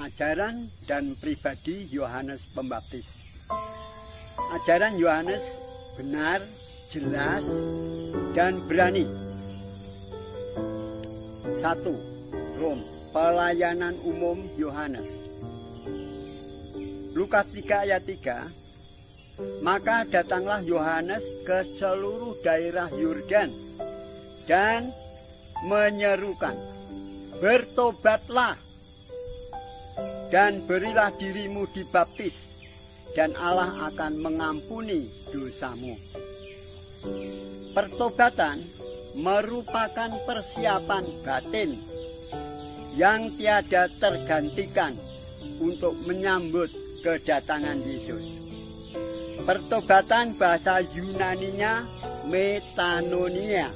ajaran dan pribadi Yohanes Pembaptis. Ajaran Yohanes benar, jelas, dan berani. 1. Rom, pelayanan umum Yohanes. Lukas 3 ayat 3. Maka datanglah Yohanes ke seluruh daerah Yordan dan menyerukan, bertobatlah dan berilah dirimu dibaptis, dan Allah akan mengampuni dosamu. Pertobatan merupakan persiapan batin yang tiada tergantikan untuk menyambut kedatangan Yesus. Pertobatan bahasa Yunaninya metanonia,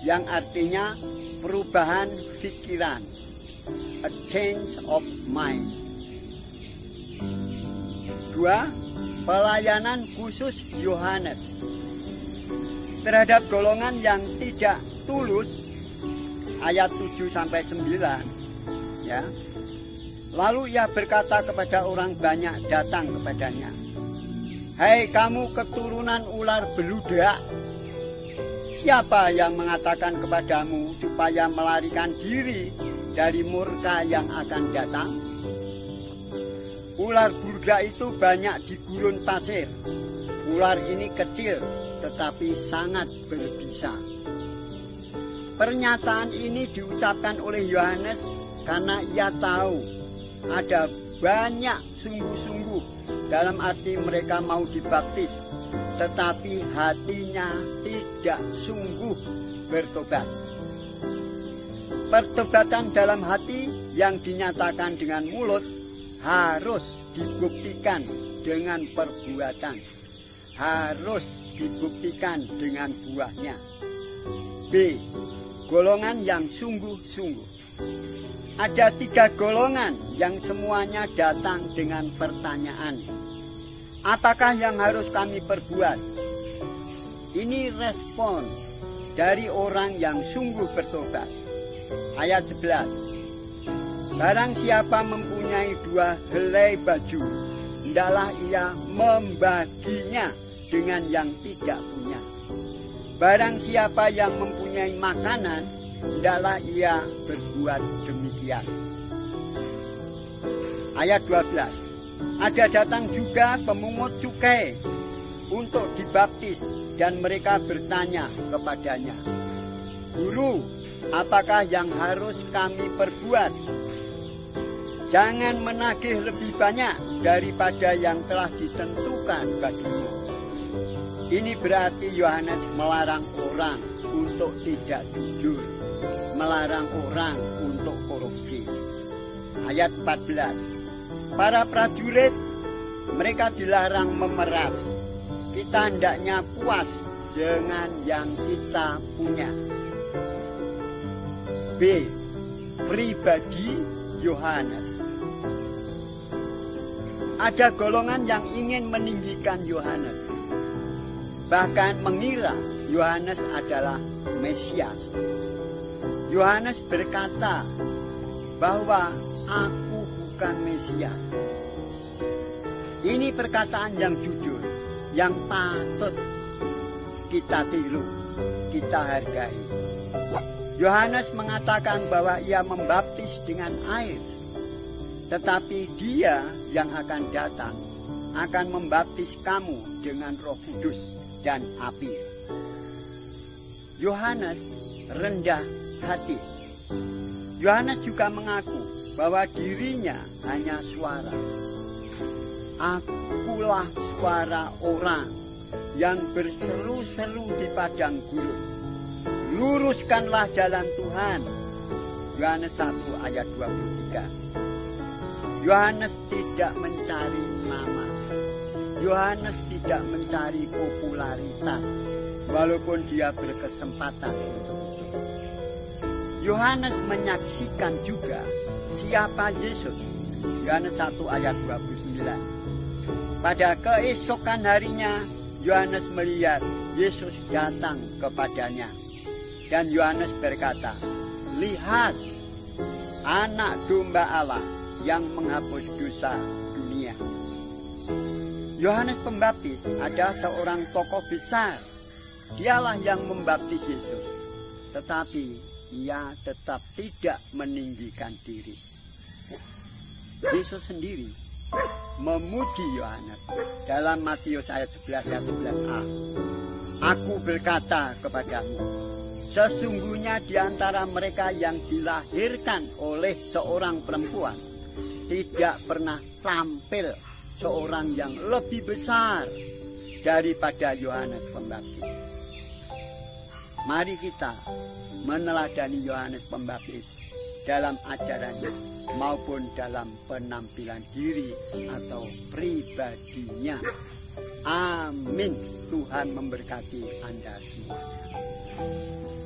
yang artinya perubahan pikiran, a change of mind. 2. Pelayanan khusus Yohanes terhadap golongan yang tidak tulus, ayat 7-9, ya. Lalu ia berkata kepada orang banyak datang kepadanya, "Hai kamu keturunan ular beludak, siapa yang mengatakan kepadamu supaya melarikan diri dari murka yang akan datang?" Ular beludak itu banyak di gurun pasir. Ular ini kecil tetapi sangat berbisa. Pernyataan ini diucapkan oleh Yohanes karena ia tahu ada banyak sungguh-sungguh, dalam arti mereka mau dibaptis, tetapi hatinya tidak sungguh bertobat. Pertobatan dalam hati yang dinyatakan dengan mulut harus dibuktikan dengan perbuatan, harus dibuktikan dengan buahnya. B. Golongan yang sungguh-sungguh. Ada 3 golongan yang semuanya datang dengan pertanyaan, apakah yang harus kami perbuat? Ini respon dari orang yang sungguh bertobat. Ayat 11. Barang siapa mempunyai 2 helai baju, hendaklah ia membaginya dengan yang tidak punya. Barang siapa yang mempunyai makanan, hendaklah ia berbuat demikian. Ayat 12. Ada datang juga pemungut cukai untuk dibaptis, dan mereka bertanya kepadanya, "Guru, apakah yang harus kami perbuat?" Jangan menagih lebih banyak daripada yang telah ditentukan bagimu. Ini berarti Yohanes melarang orang untuk tidak jujur, melarang orang untuk korupsi. Ayat 14. Para prajurit, mereka dilarang memeras. Kita hendaknya puas dengan yang kita punya. B. Pribadi Yohanes. Ada golongan yang ingin meninggikan Yohanes, bahkan mengira Yohanes adalah Mesias. Yohanes berkata bahwa aku bukan Mesias. Ini perkataan yang jujur, yang patut kita tiru, kita hargai. Yohanes mengatakan bahwa ia membaptis dengan air, tetapi Dia yang akan datang akan membaptis kamu dengan Roh Kudus dan api. Yohanes rendah hati. Yohanes juga mengaku bahwa dirinya hanya suara. Akulah suara orang yang berseru-seru di padang gurun. Luruskanlah jalan Tuhan. Yohanes 1 ayat 23. Yohanes tidak mencari nama. Yohanes tidak mencari popularitas, walaupun dia berkesempatan untuk itu. Yohanes menyaksikan juga siapa Yesus. Yohanes 1 ayat 29. Pada keesokan harinya, Yohanes melihat Yesus datang kepadanya. Dan Yohanes berkata, "Lihat, anak domba Allah yang menghapus dosa dunia. Yohanes Pembaptis adalah seorang tokoh besar. Dialah yang membaptis Yesus, tetapi ia tetap tidak meninggikan diri. Yesus sendiri memuji Yohanes dalam Matius ayat 11 dan 11a. Aku berkata kepadamu, sesungguhnya di antara mereka yang dilahirkan oleh seorang perempuan tidak pernah tampil seorang yang lebih besar daripada Yohanes Pembaptis. Mari kita meneladani Yohanes Pembaptis dalam ajarannya maupun dalam penampilan diri atau pribadinya. Amin. Tuhan memberkati Anda semuanya.